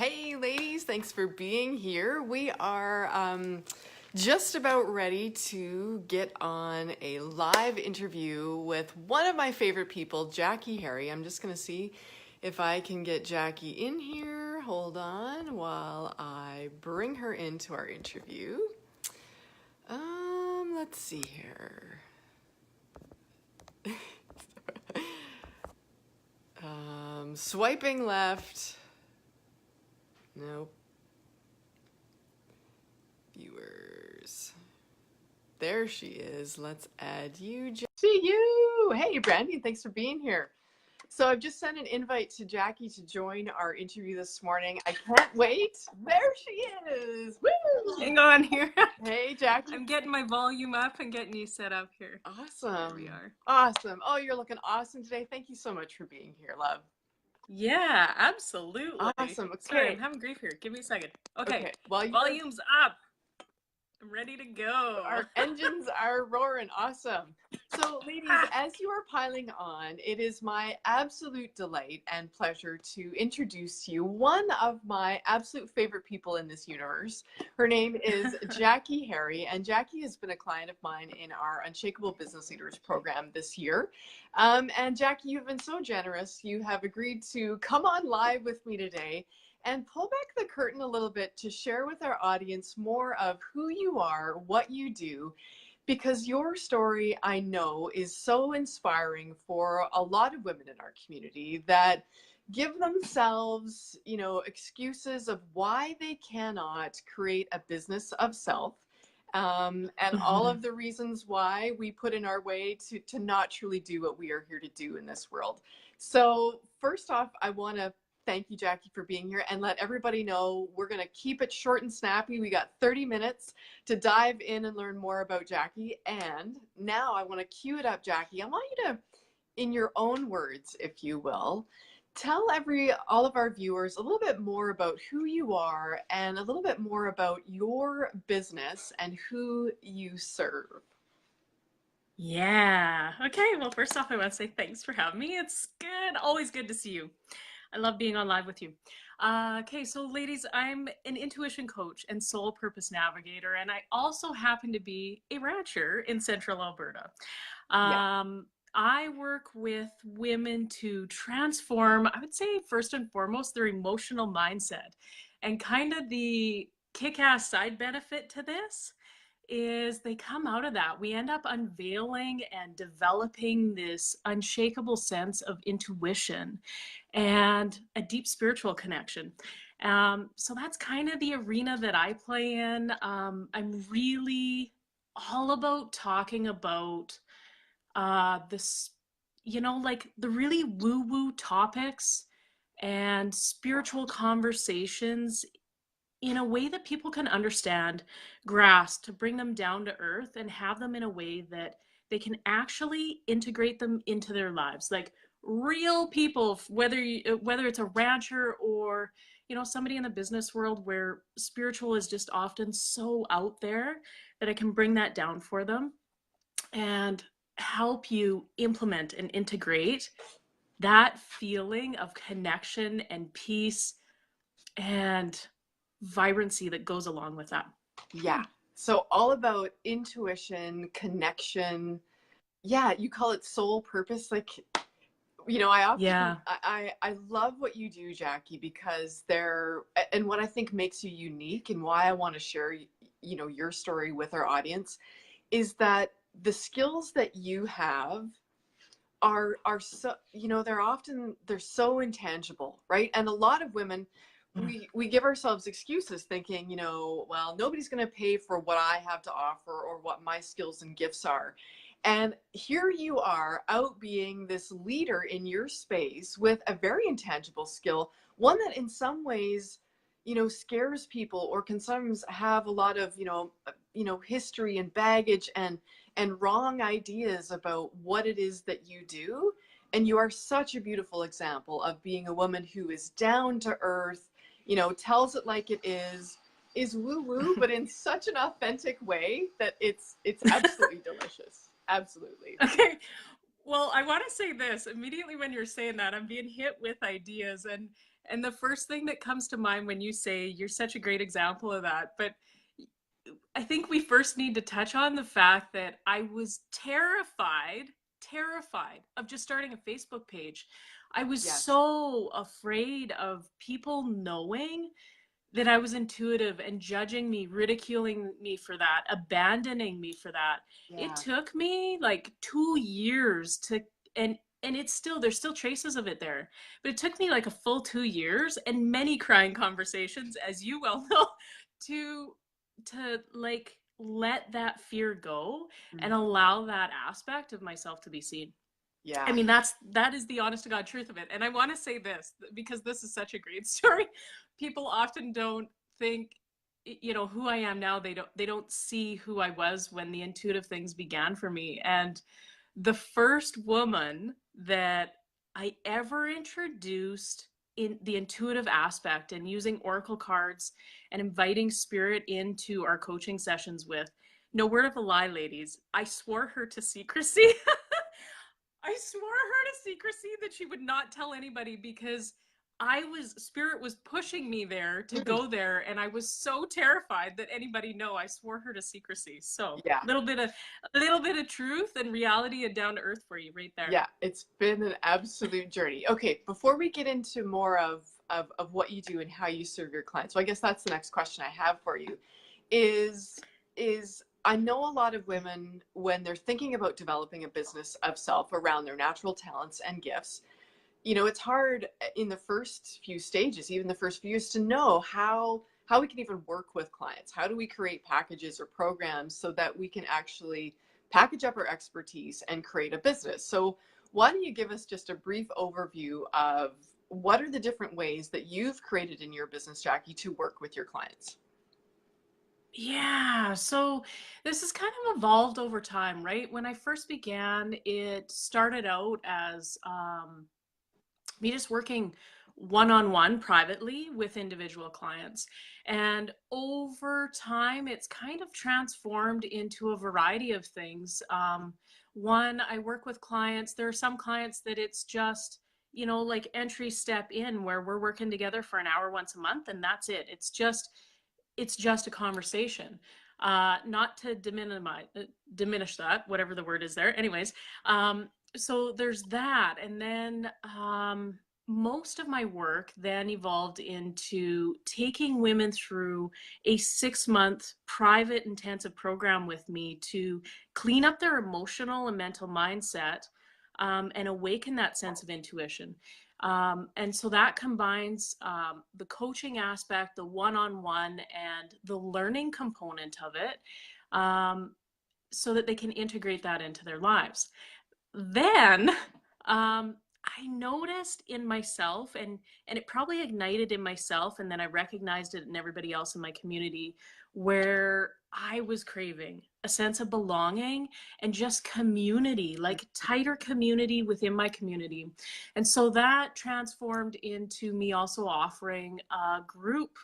Hey ladies, thanks for being here. We are just about ready to get on a live interview with one of my favorite people, Jackie Harray. I'm just going to see if I can get Jackie in here. Hold on while I bring her into our interview. Let's see here. Swiping left. Nope. Viewers. There she is. Let's add you. See you. Hey, Brandy. Thanks for being here. So I've just sent an invite to Jackie to join our interview this morning. I can't wait. There she is. Woo! Hang on here. Hey, Jackie. I'm getting my volume up and getting you set up here. Awesome. There we are. Awesome. Oh, you're looking awesome today. Thank you so much for being here, love. Yeah, absolutely. Awesome. Okay. Sorry, I'm having grief here. Give me a second. Okay. Volume's up. I'm ready to go. Our engines are roaring. Awesome. So, ladies, as you are piling on, it is my absolute delight and pleasure to introduce to you one of my absolute favorite people in this universe. Her name is Jackie Harray, and Jackie has been a client of mine in our Unshakable Business Leaders program this year. And Jackie, you've been so generous. You have agreed to come on live with me today and pull back the curtain a little bit to share with our audience more of who you are, what you do, because your story, I know, is so inspiring for a lot of women in our community that give themselves, excuses of why they cannot create a business of self. And all of the reasons why we put in our way to not truly do what we are here to do in this world. So first off, I want to thank you, Jackie, for being here, and let everybody know we're going to keep it short and snappy. We got 30 minutes to dive in and learn more about Jackie. And now I want to cue it up, Jackie. I want you to, in your own words, if you will, tell all of our viewers a little bit more about who you are and a little bit more about your business and who you serve. Yeah. Okay. Well, first off, I want to say thanks for having me. It's good. Always good to see you. I love being on live with you. Okay, so ladies, I'm an intuition coach and soul purpose navigator, and I also happen to be a rancher in central Alberta. I work with women to transform, I would say first and foremost, their emotional mindset. And kind of the kick-ass side benefit to this is they come out of that. We end up unveiling and developing this unshakable sense of intuition and a deep spiritual connection. So that's kind of the arena that I play in. I'm really all about talking about this, like the really woo-woo topics and spiritual conversations in a way that people can understand, grasp, to bring them down to earth and have them in a way that they can actually integrate them into their lives. Like real people, whether it's a rancher or, somebody in the business world where spiritual is just often so out there, that I can bring that down for them and help you implement and integrate that feeling of connection and peace and vibrancy that goes along with that. Yeah. So all about intuition, connection. Yeah, you call it soul purpose. Like, I often, I love what you do, Jackie, because and what I think makes you unique and why I want to share, your story with our audience is that the skills that you have are so, they're so intangible, right? And a lot of women, we give ourselves excuses thinking, well, nobody's going to pay for what I have to offer or what my skills and gifts are. And here you are out being this leader in your space with a very intangible skill, one that in some ways, scares people or can sometimes have a lot of, history and baggage and wrong ideas about what it is that you do. And you are such a beautiful example of being a woman who is down to earth, tells it like it is woo-woo, but in such an authentic way that it's absolutely delicious. Absolutely. Okay. Well, I want to say this immediately when you're saying that, I'm being hit with ideas, and And the first thing that comes to mind when you say you're such a great example of that, but I think we first need to touch on the fact that I was terrified of just starting a Facebook page. I was Yes. so afraid of people knowing that I was intuitive and judging me, ridiculing me for that, abandoning me for that. It Yeah. took me like 2 years to, and it's still, there's still traces of it there, but it took me like a full 2 years and many crying conversations, as you well know, to like let that fear go and Mm. allow that aspect of myself to be seen. I Yeah. mean, that is the honest to God truth of it. And I want to say this because this is such a great story. People often don't think, you know, who I am now. They don't see who I was when the intuitive things began for me. And the first woman that I ever introduced in the intuitive aspect and using oracle cards and inviting spirit into our coaching sessions with, no word of a lie, ladies, I swore her to secrecy. I swore her to secrecy that she would not tell anybody because spirit was pushing me there to Mm. go there, and I was so terrified that anybody know. I swore her to secrecy. So Yeah. a little bit of truth and reality and down to earth for you right there. Yeah. It's been an absolute journey. Okay. Before we get into more of what you do and how you serve your clients, so I guess that's the next question I have for you is I know a lot of women, when they're thinking about developing a business of self around their natural talents and gifts, you know, it's hard in the first few stages, even the first few years, to know how we can even work with clients. How do we create packages or programs so that we can actually package up our expertise and create a business? So why don't you give us just a brief overview of what are the different ways that you've created in your business, Jackie, to work with your clients? Yeah, so this has kind of evolved over time, right? When I first began, it started out as me just working one-on-one privately with individual clients. And over time, it's kind of transformed into a variety of things. One, I work with clients. There are some clients that it's just, you know, like entry step in where we're working together for an hour once a month, and that's it. It's just a conversation. Not to diminish that, whatever the word is there. Anyways, so there's that. And then most of my work then evolved into taking women through a 6-month private intensive program with me to clean up their emotional and mental mindset, and awaken that sense of intuition. And so that combines the coaching aspect, the one-on-one, and the learning component of it, so that they can integrate that into their lives. Then I noticed in myself, and it probably ignited in myself, and then I recognized it in everybody else in my community, where I was craving a sense of belonging and just community, like tighter community within my community. And so that transformed into me also offering a group,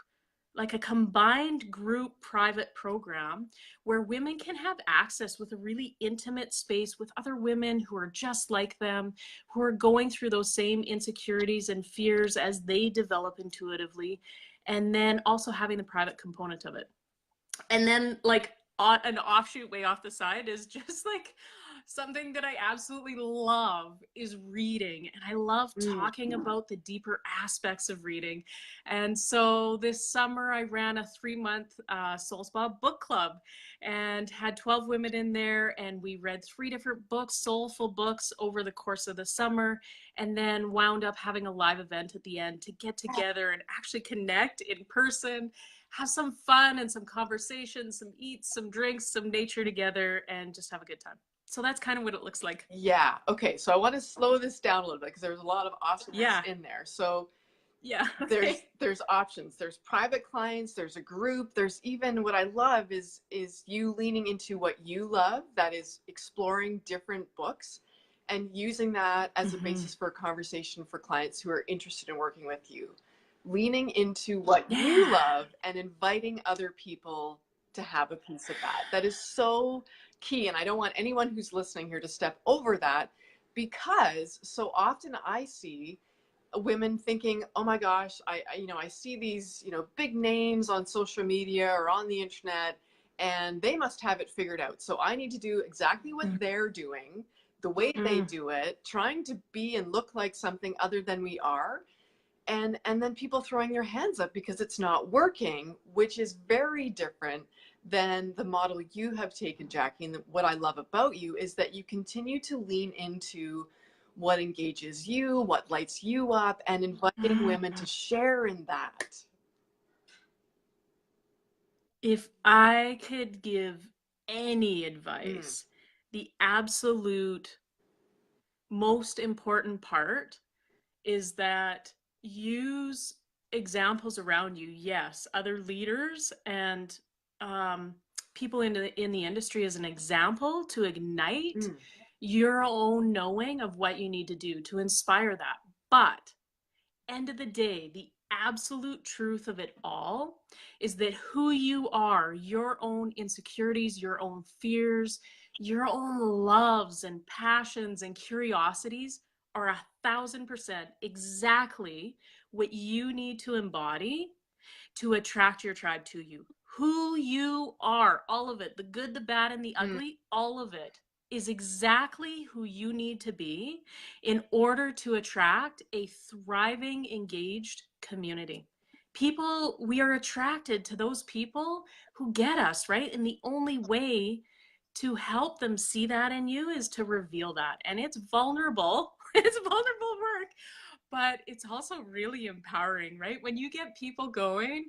like a combined group private program where women can have access with a really intimate space with other women who are just like them, who are going through those same insecurities and fears as they develop intuitively, and then also having the private component of it. And then like an offshoot way off the side is just like something that I absolutely love is reading. And I love Mm. talking about the deeper aspects of reading. And so this summer I ran a 3-month Soul Spa book club and had 12 women in there. And we read 3 different books, soulful books, over the course of the summer. And then wound up having a live event at the end to get together and actually connect in person, have some fun and some conversations, some eats, some drinks, some nature together, and just have a good time. So that's kind of what it looks like. Yeah. Okay. So I want to slow this down a little bit because there's a lot of awesomeness Yeah. in there. So Yeah. there's Okay. there's options. There's private clients, there's a group, there's even what I love is you leaning into what you love, that is exploring different books and using that as a Mm-hmm. basis for a conversation for clients who are interested in working with you. Leaning into what you Yeah. love and inviting other people to have a piece of that. That is so key. And I don't want anyone who's listening here to step over that, because so often I see women thinking, oh my gosh, I see these, big names on social media or on the internet, and they must have it figured out. So I need to do exactly what they're doing, the way they do it, trying to be and look like something other than we are. And then people throwing their hands up because it's not working, which is very different than the model you have taken, Jackie. And what I love about you is that you continue to lean into what engages you, what lights you up, and inviting women to share in that. If I could give any advice, the absolute most important part is that use examples around you. Yes, other leaders and people in the industry as an example to ignite your own knowing of what you need to do to inspire that. But end of the day, the absolute truth of it all is that who you are, your own insecurities, your own fears, your own loves and passions and curiosities are 1,000% exactly what you need to embody to attract your tribe to you. Who you are, all of it, the good, the bad, and the ugly, all of it is exactly who you need to be in order to attract a thriving, engaged community. People, we are attracted to those people who get us, right? And the only way to help them see that in you is to reveal that. And it's vulnerable. It's vulnerable work, but it's also really empowering, right? When you get people going,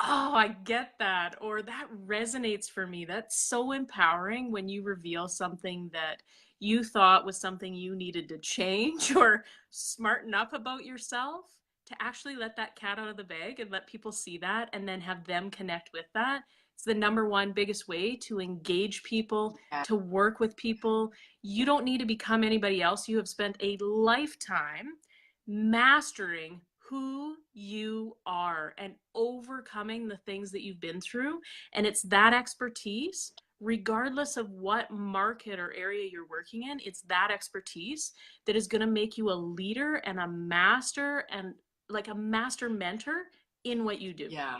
oh, I get that, or that resonates for me. That's so empowering when you reveal something that you thought was something you needed to change or smarten up about yourself, to actually let that cat out of the bag and let people see that and then have them connect with that. It's the number one biggest way to engage people, to work with people. You don't need to become anybody else. You have spent a lifetime mastering who you are and overcoming the things that you've been through. And it's that expertise, regardless of what market or area you're working in, it's that expertise that is going to make you a leader and a master, and like a master mentor in what you do. Yeah.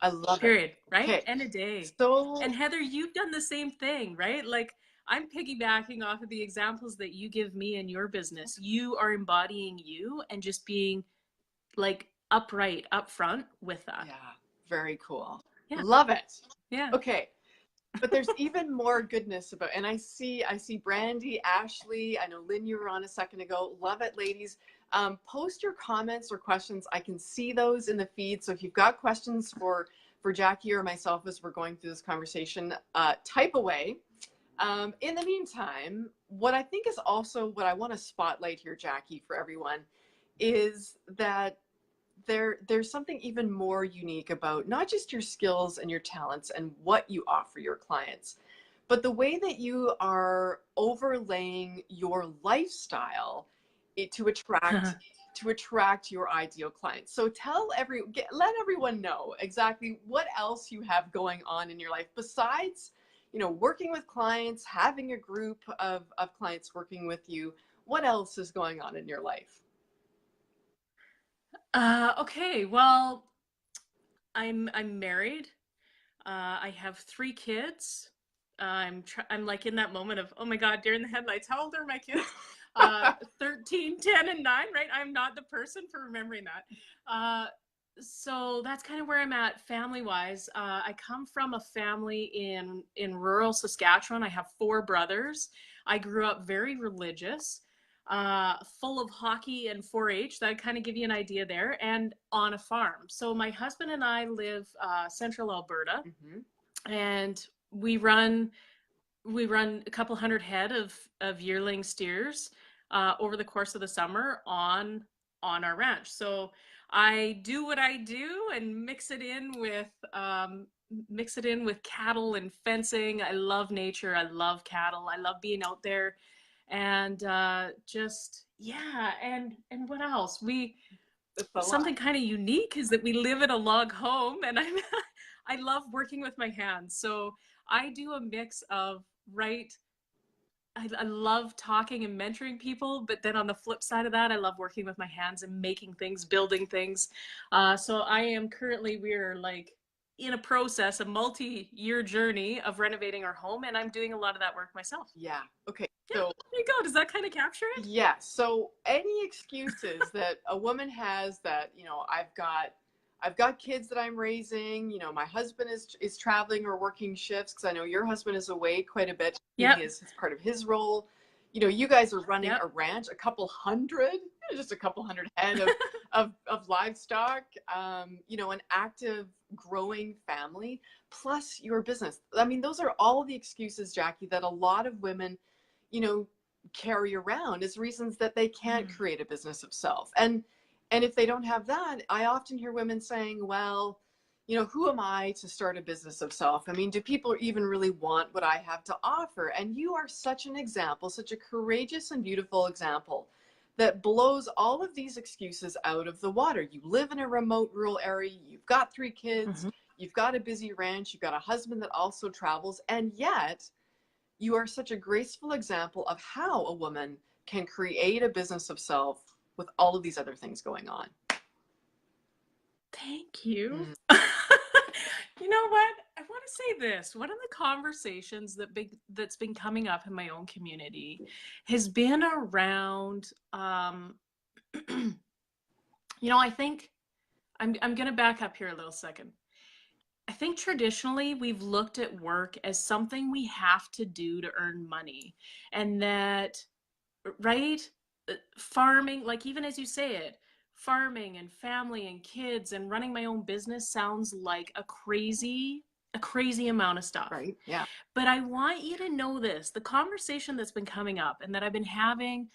I love Period. it. Right? Okay. End of day. So, and Heather, you've done the same thing, right? Like, I'm piggybacking off of the examples that you give me in your business. You are embodying you and just being like upright, upfront with that. Yeah, very cool. Yeah. Love it. Yeah. Okay. But there's even more goodness about, and I see Brandy, Ashley, I know Lynn, you were on a second ago. Love it, ladies. Post your comments or questions. I can see those in the feed. So if you've got questions for Jackie or myself as we're going through this conversation, type away. In the meantime, what I think is also what I want to spotlight here, Jackie, for everyone, is that there's something even more unique about not just your skills and your talents and what you offer your clients, but the way that you are overlaying your lifestyle to attract your ideal clients. So let everyone know exactly what else you have going on in your life besides, working with clients, having a group of clients working with you. What else is going on in your life? Okay. Well, I'm married. I have 3 kids. I'm like in that moment of, oh my God, deer in the headlights. How old are my kids? 13, 10, and 9, right? I'm not the person for remembering that. So that's kind of where I'm at family-wise. I come from a family in rural Saskatchewan. I have 4 brothers. I grew up very religious, full of hockey and 4-H. That kind of give you an idea there, and on a farm. So my husband and I live central Alberta, and we run a couple hundred head of yearling steers over the course of the summer on our ranch. So I do what I do and mix it in with cattle and fencing. I love nature. I love cattle. I love being out there, and and what else? Something kind of unique is that we live in a log home, and I love working with my hands. So I do a mix of I love talking and mentoring people, but then on the flip side of that, I love working with my hands and making things, building things. So I am currently, we're like in a process, a multi-year journey of renovating our home, and I'm doing a lot of that work myself. Yeah. Okay. Yeah, So there you go. Does that kind of capture it? yeah. So any excuses that a woman has that, I've got kids that I'm raising, my husband is traveling or working shifts because I know your husband is away quite a bit. Yep. He is part of his role. You guys are running Yep. a ranch, just a couple hundred head of livestock, an active, growing family, plus your business. I mean, those are all the excuses, Jackie, that a lot of women, you know, carry around as reasons that they can't create a business of self. And if they don't have that, I often hear women saying, well, who am I to start a business of self? I mean, do people even really want what I have to offer? And you are such an example, such a courageous and beautiful example that blows all of these excuses out of the water. You live in a remote rural area, you've got 3 kids, you've got a busy ranch, you've got a husband that also travels, and yet you are such a graceful example of how a woman can create a business of self with all of these other things going on. Thank you. You know what? I want to say this. One of the conversations that's been coming up in my own community has been around, I think I'm going to back up here a little second. I think traditionally we've looked at work as something we have to do to earn money, and that, right? Farming, like even as you say it, farming and family and kids and running my own business sounds like a crazy amount of stuff. Right. Yeah. But I want you to know this, the conversation that's been coming up and that I've been having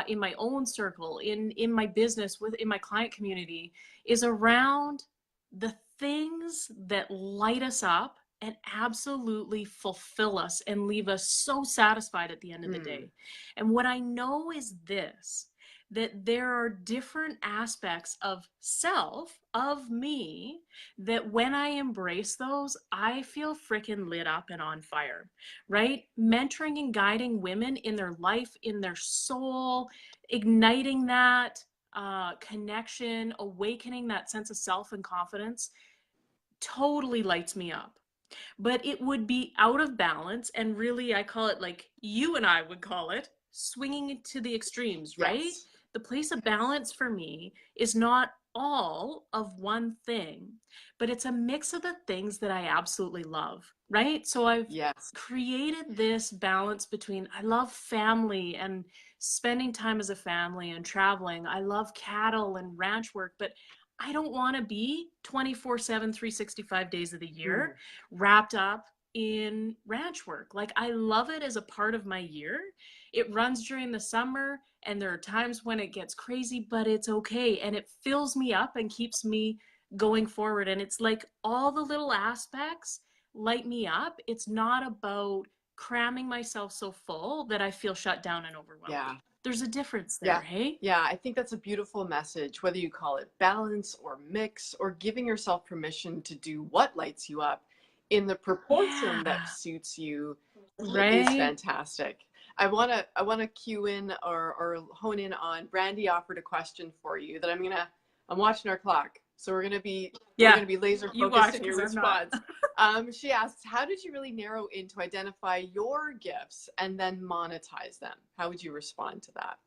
in my own circle, in my business, in my client community, is around the things that light us up and absolutely fulfill us and leave us so satisfied at the end of the day. And what I know is this, that there are different aspects of self, of me, that when I embrace those, I feel freaking lit up and on fire, right? Mentoring and guiding women in their life, in their soul, igniting that connection, awakening that sense of self and confidence, totally lights me up. But it would be out of balance, and really I call it, like you and I would call it, swinging to the extremes, right? Yes. The place of balance for me is not all of one thing, but it's a mix of the things that I absolutely love, right? So I've created this balance between, I love family and spending time as a family and traveling. I love cattle and ranch work, but I don't want to be 24/7, 365 days of the year wrapped up in ranch work. Like, I love it as a part of my year. It runs during the summer, and there are times when it gets crazy, but it's okay. And it fills me up and keeps me going forward. And it's like all the little aspects light me up. It's not about cramming myself so full that I feel shut down and overwhelmed. Yeah. There's a difference there, hey? Yeah, I think that's a beautiful message, whether you call it balance or mix or giving yourself permission to do what lights you up in the proportion that suits you, is fantastic. I want to cue in or hone in on Brandy offered a question for you that I'm watching our clock. So we're going to be laser focused in your response. She asks, how did you really narrow in to identify your gifts and then monetize them? How would you respond to that?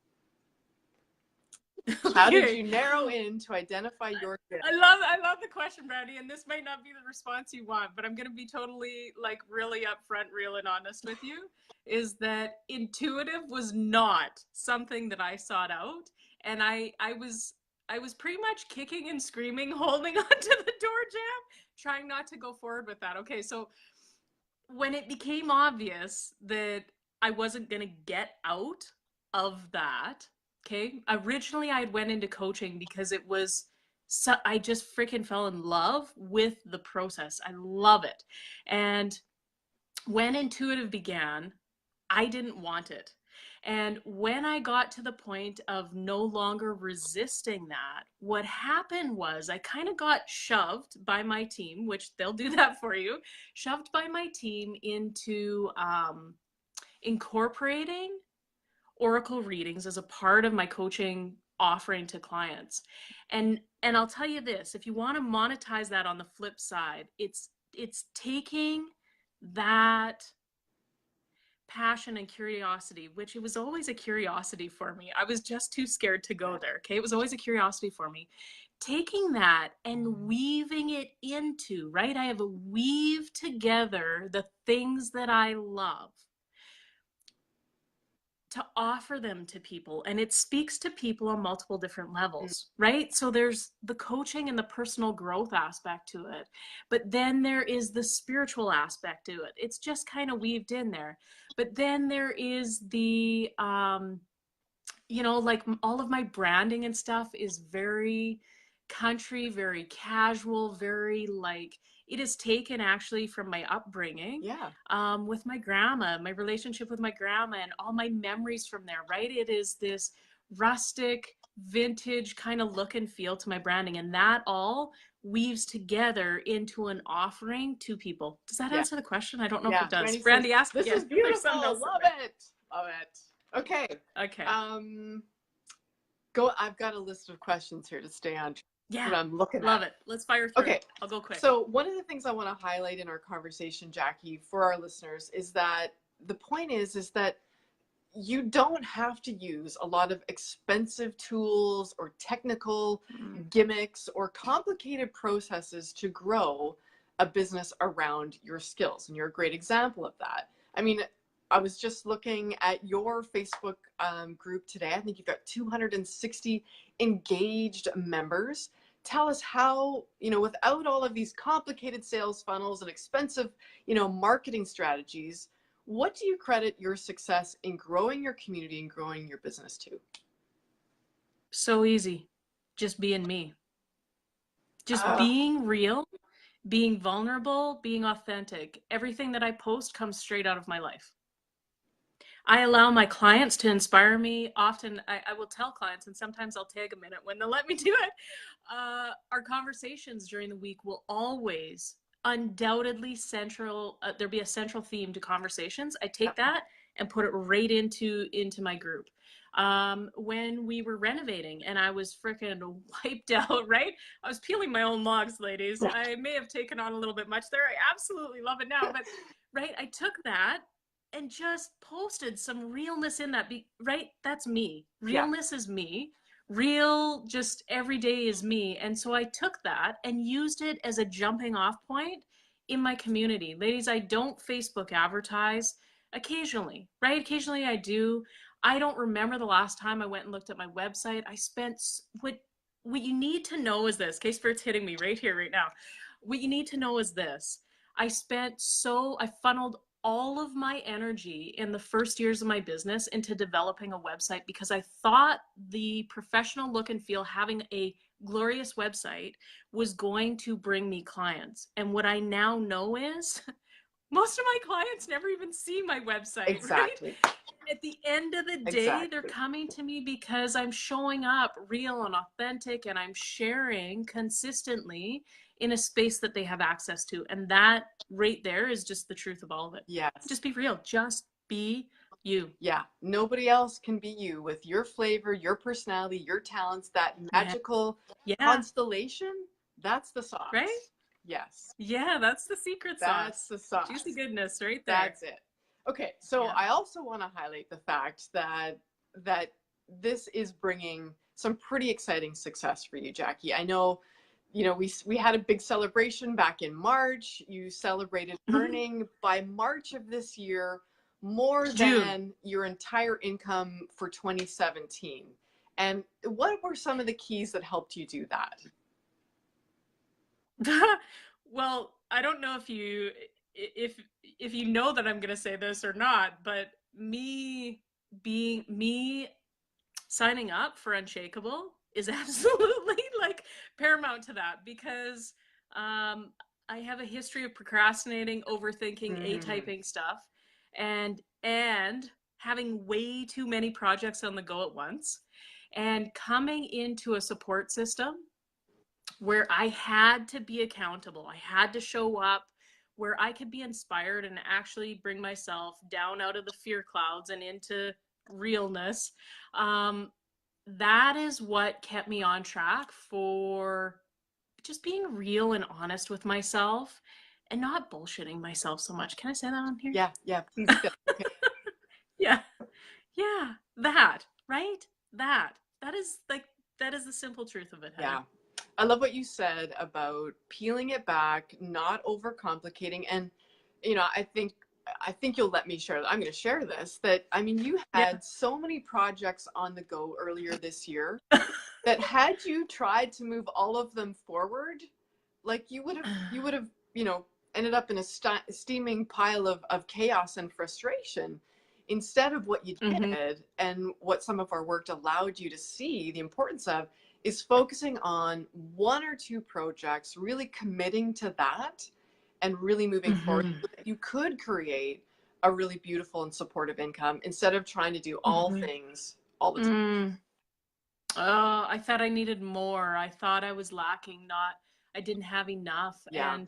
How did you narrow in to identify your gifts? I love the question, Brandy, and this might not be the response you want, but I'm going to be totally, like, really upfront, real and honest with you, is that intuitive was not something that I sought out. And I was pretty much kicking and screaming, holding onto the door jam, trying not to go forward with that. Okay, so when it became obvious that I wasn't going to get out of that, okay, originally I went into coaching because it was, I just freaking fell in love with the process. I love it. And when intuitive began, I didn't want it. And when I got to the point of no longer resisting that, what happened was I kind of got shoved by my team, which they'll do that for you, shoved by my team into incorporating oracle readings as a part of my coaching offering to clients. And I'll tell you this, if you want to monetize that on the flip side, it's taking that passion and curiosity, which it was always a curiosity for me. I was just too scared to go there. Okay. It was always a curiosity for me. Taking that and weaving it into, right? I have a weave together the things that I love to offer them to people, and it speaks to people on multiple different levels, right? So there's the coaching and the personal growth aspect to it, but then there is the spiritual aspect to it. It's just kind of weaved in there. But then there is the like all of my branding and stuff is very country, very casual, very like, it is taken actually from my upbringing, with my grandma, my relationship with my grandma, and all my memories from there, right? It is this rustic, vintage kind of look and feel to my branding, and that all weaves together into an offering to people. Does that answer the question? I don't know if it does. Brandy asked this is beautiful. Love it. Love it. Okay. I've got a list of questions here to stay on. Yeah, what I'm looking love at. it. Let's fire through. Okay, I'll go quick. So one of the things I want to highlight in our conversation, Jackie, for our listeners, is that the point is that you don't have to use a lot of expensive tools or technical gimmicks or complicated processes to grow a business around your skills. And you're a great example of that. I mean, I was just looking at your Facebook group today. I think you've got 260 engaged members. Tell us how, without all of these complicated sales funnels and expensive, marketing strategies, what do you credit your success in growing your community and growing your business to? So easy. Just being me. Just being real, being vulnerable, being authentic. Everything that I post comes straight out of my life. I allow my clients to inspire me. Often I will tell clients, and sometimes I'll take a minute when they'll let me do it. Our conversations during the week will always undoubtedly there'll be a central theme to conversations. I take that and put it right into my group. When we were renovating and I was freaking wiped out, right? I was peeling my own logs, ladies. I may have taken on a little bit much there. I absolutely love it now, but right, I took that and just posted some realness in that, right? That's me. Realness is me. Real, just every day is me. And so I took that and used it as a jumping off point in my community. Ladies, I don't Facebook advertise. Occasionally, right? Occasionally I do. I don't remember the last time I went and looked at my website. I spent, what you need to know is this, K-Spirit's hitting me right here, right now. What you need to know is this. I funneled all of my energy in the first years of my business into developing a website because I thought the professional look and feel, having a glorious website, was going to bring me clients. And what I now know is most of my clients never even see my website. Exactly. Right? At the end of the day, they're coming to me because I'm showing up real and authentic, and I'm sharing consistently in a space that they have access to. And that right there is just the truth of all of it. Yes. Just be real. Just be you. Yeah. Nobody else can be you with your flavor, your personality, your talents, that magical constellation. That's the sauce. Right? Yes. Yeah, that's the secret sauce. That's the sauce. Juicy goodness right there. That's it. Okay. So I also want to highlight the fact that this is bringing some pretty exciting success for you, Jackie. I know, we had a big celebration back in March. You celebrated earning by March of this year more than your entire income for 2017. And what were some of the keys that helped you do that? Well, I don't know if you know that I'm going to say this or not, but me signing up for Unshakable is absolutely like paramount to that, because I have a history of procrastinating, overthinking, A-typing stuff, and having way too many projects on the go at once, and coming into a support system where I had to be accountable. I had to show up where I could be inspired and actually bring myself down out of the fear clouds and into realness. That is what kept me on track for just being real and honest with myself and not bullshitting myself so much. Can I say that on here? Yeah, yeah, please do. Okay. Yeah. Yeah. That, right? That is like, that is the simple truth of it, Heather. Yeah. I love what you said about peeling it back, not overcomplicating. And, you know, I think you'll let me share. I'm going to share this, that, I mean, you Yeah. had so many projects on the go earlier this year that had you tried to move all of them forward, like you would have, you know, ended up in a steaming pile of chaos and frustration, instead of what you did and what some of our work allowed you to see the importance of is focusing on one or two projects, really committing to that and really moving forward so that you could create a really beautiful and supportive income instead of trying to do all things all the time. Oh, I thought I needed more. I thought I was lacking, not I didn't have enough. Yeah.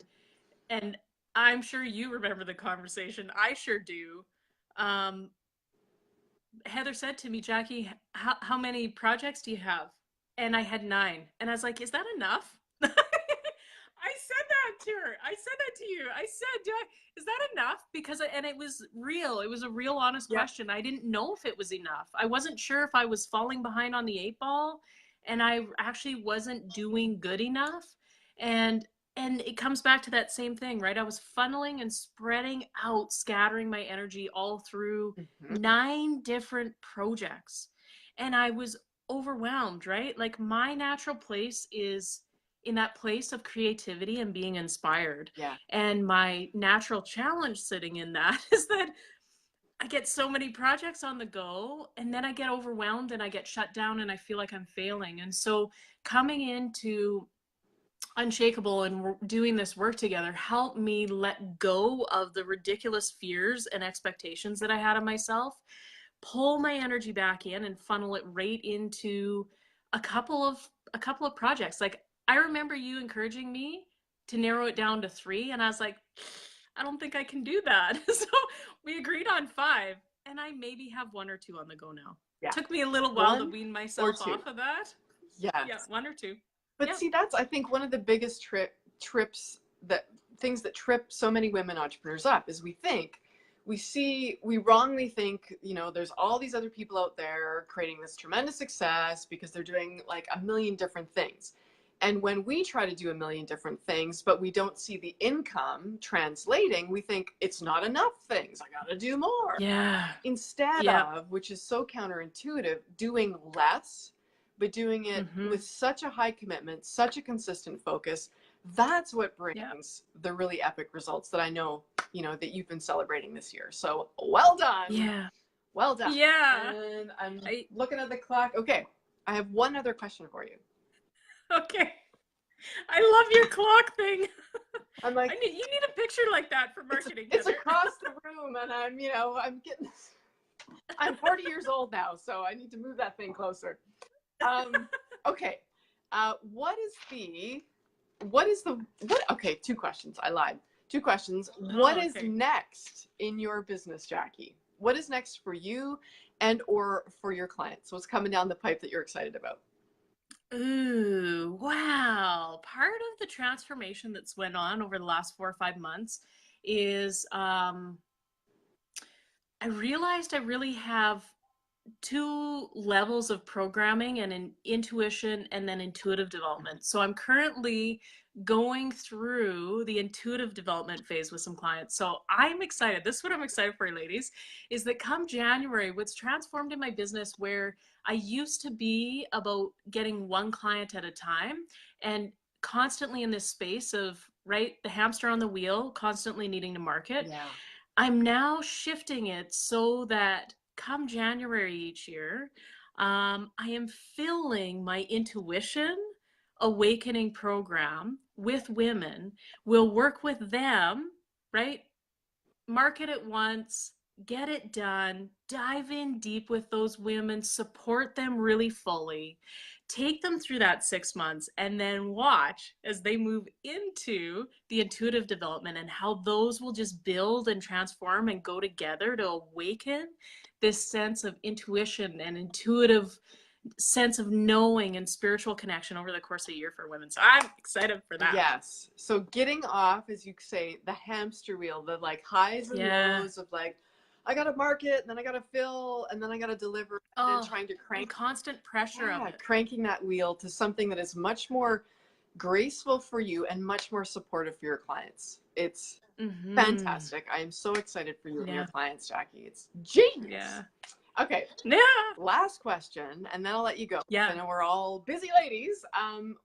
And I'm sure you remember the conversation. I sure do. Um, Heather said to me, Jackie, how many projects do you have? And I had 9. And I was like, is that enough? I said that to her. I said that to you. I said, is that enough? Because, and it was real. It was a real honest question. I didn't know if it was enough. I wasn't sure if I was falling behind on the 8 ball and I actually wasn't doing good enough. And it comes back to that same thing, right? I was funneling and spreading out, scattering my energy all through 9 different projects. And I was overwhelmed, right? Like my natural place is in that place of creativity and being inspired. Yeah. And my natural challenge sitting in that is that I get so many projects on the go and then I get overwhelmed and I get shut down and I feel like I'm failing. And so coming into Unshakable and doing this work together helped me let go of the ridiculous fears and expectations that I had of myself, pull my energy back in and funnel it right into a couple of projects. Like I remember you encouraging me to narrow it down to 3 and I was like, I don't think I can do that. So we agreed on 5 and I maybe have 1 or 2 on the go now. Yeah. Took me a little while to wean myself off of that. Yes. Yeah, 1 or 2. But see, that's, I think, one of the biggest things that trip so many women entrepreneurs up is we wrongly think, you know, there's all these other people out there creating this tremendous success because they're doing like a million different things. And when we try to do a million different things, but we don't see the income translating, we think it's not enough things. I got to do more. Yeah. Instead of, which is so counterintuitive, doing less, but doing it with such a high commitment, such a consistent focus, that's what brings the really epic results that I know, you know, that you've been celebrating this year. So well done. Yeah. Well done. Yeah. And I'm looking at the clock. Okay. I have one other question for you. Okay. I love your clock thing. I'm like, you need a picture like that for marketing. It's across the room and I'm 40 years old now, so I need to move that thing closer. Okay. Okay, 2 questions. I lied. 2 questions. What is next in your business, Jackie? What is next for you and or for your clients? What's coming down the pipe that you're excited about? Ooh, wow. Part of the transformation that's went on over the last 4 or 5 months is I realized I really have 2 levels of programming and an intuition and then intuitive development. So I'm currently going through the intuitive development phase with some clients. So I'm excited. This is what I'm excited for, ladies, is that come January, what's transformed in my business where I used to be about getting 1 client at a time and constantly in this space of, right, the hamster on the wheel, constantly needing to market. Yeah. I'm now shifting it so that come January each year, I am filling my intuition awakening program with women. We'll work with them, right? Market it once, get it done, dive in deep with those women, support them really fully, take them through that 6 months and then watch as they move into the intuitive development and how those will just build and transform and go together to awaken this sense of intuition and intuitive sense of knowing and spiritual connection over the course of a year for women. So I'm excited for that. Yes. So getting off, as you say, the hamster wheel, the like highs and lows of like, I got to market, and then I got to fill, and then I got to deliver, and then trying to crank. Constant pressure of it. Cranking that wheel to something that is much more graceful for you and much more supportive for your clients. It's fantastic. I am so excited for you and your clients, Jackie. It's genius. Yeah. Okay. Yeah. Last question, and then I'll let you go. Yeah. I know we're all busy ladies.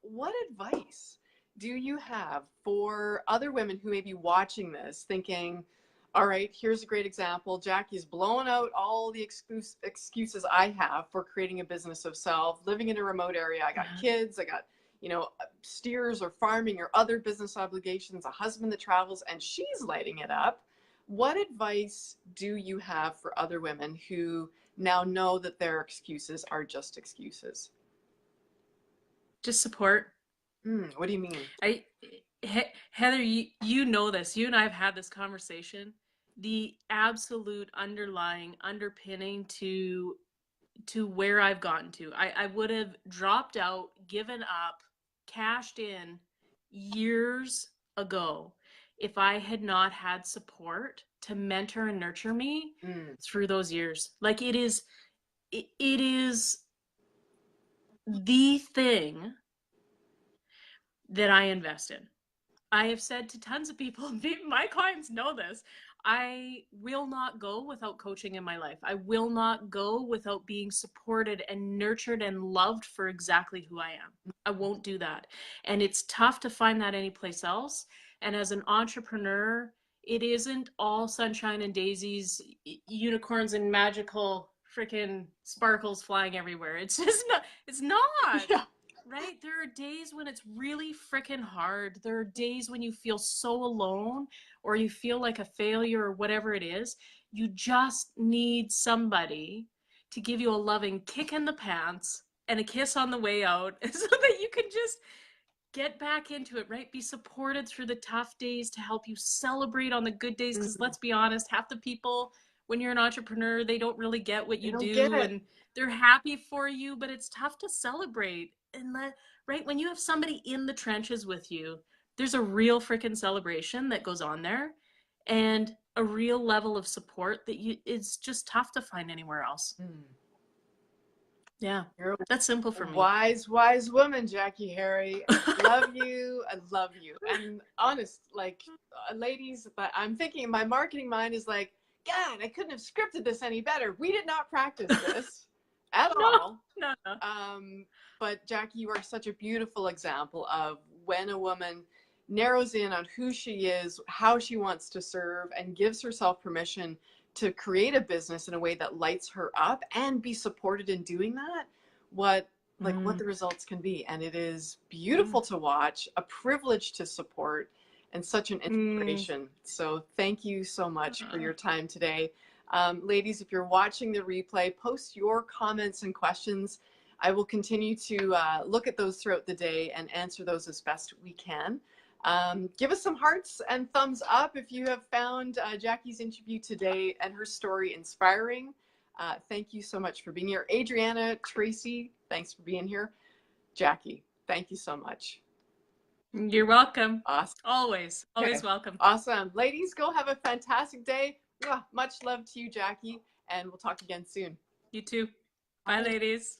What advice do you have for other women who may be watching this thinking, all right, here's a great example. Jackie's blowing out all the excuses I have for creating a business of self, living in a remote area. I got kids, I got, you know, steers or farming or other business obligations, a husband that travels, and she's lighting it up. What advice do you have for other women who now know that their excuses are just excuses? Just support. What do you mean? Heather, you know this. You and I have had this conversation. The absolute underlying underpinning to where I've gotten to. I would have dropped out, given up, cashed in years ago if I had not had support to mentor and nurture me through those years. Like it is the thing that I invest in. I have said to tons of people, my clients know this, I will not go without coaching in my life. I will not go without being supported and nurtured and loved for exactly who I am. I won't do that. And it's tough to find that anyplace else. And as an entrepreneur, it isn't all sunshine and daisies, unicorns and magical freaking sparkles flying everywhere. It's just not, it's not. Yeah. Right? There are days when it's really freaking hard. There are days when you feel so alone or you feel like a failure or whatever it is. You just need somebody to give you a loving kick in the pants and a kiss on the way out so that you can just get back into it, right? Be supported through the tough days to help you celebrate on the good days. Because let's be honest, half the people, when you're an entrepreneur, they don't really get what you do and they're happy for you, but it's tough to celebrate. And right, when you have somebody in the trenches with you, there's a real freaking celebration that goes on there and a real level of support that it's just tough to find anywhere else. Yeah, that's simple for me. Wise woman, Jackie Harray. I love you. I love you. And honest, like ladies, but I'm thinking my marketing mind is like, God, I couldn't have scripted this any better. We did not practice this at all. No. But Jackie, you are such a beautiful example of when a woman narrows in on who she is, how she wants to serve, and gives herself permission to create a business in a way that lights her up and be supported in doing that, what the results can be. And it is beautiful to watch, a privilege to support, and such an inspiration. So thank you so much for your time today. Ladies, if you're watching the replay, post your comments and questions. I will continue to look at those throughout the day and answer those as best we can. Give us some hearts and thumbs up if you have found Jackie's interview today and her story inspiring. Thank you so much for being here. Adriana, Tracy, thanks for being here. Jackie, thank you so much. You're welcome. Awesome. Always welcome. Awesome. Ladies, go have a fantastic day. Much love to you, Jackie, and we'll talk again soon. You too. Bye, ladies.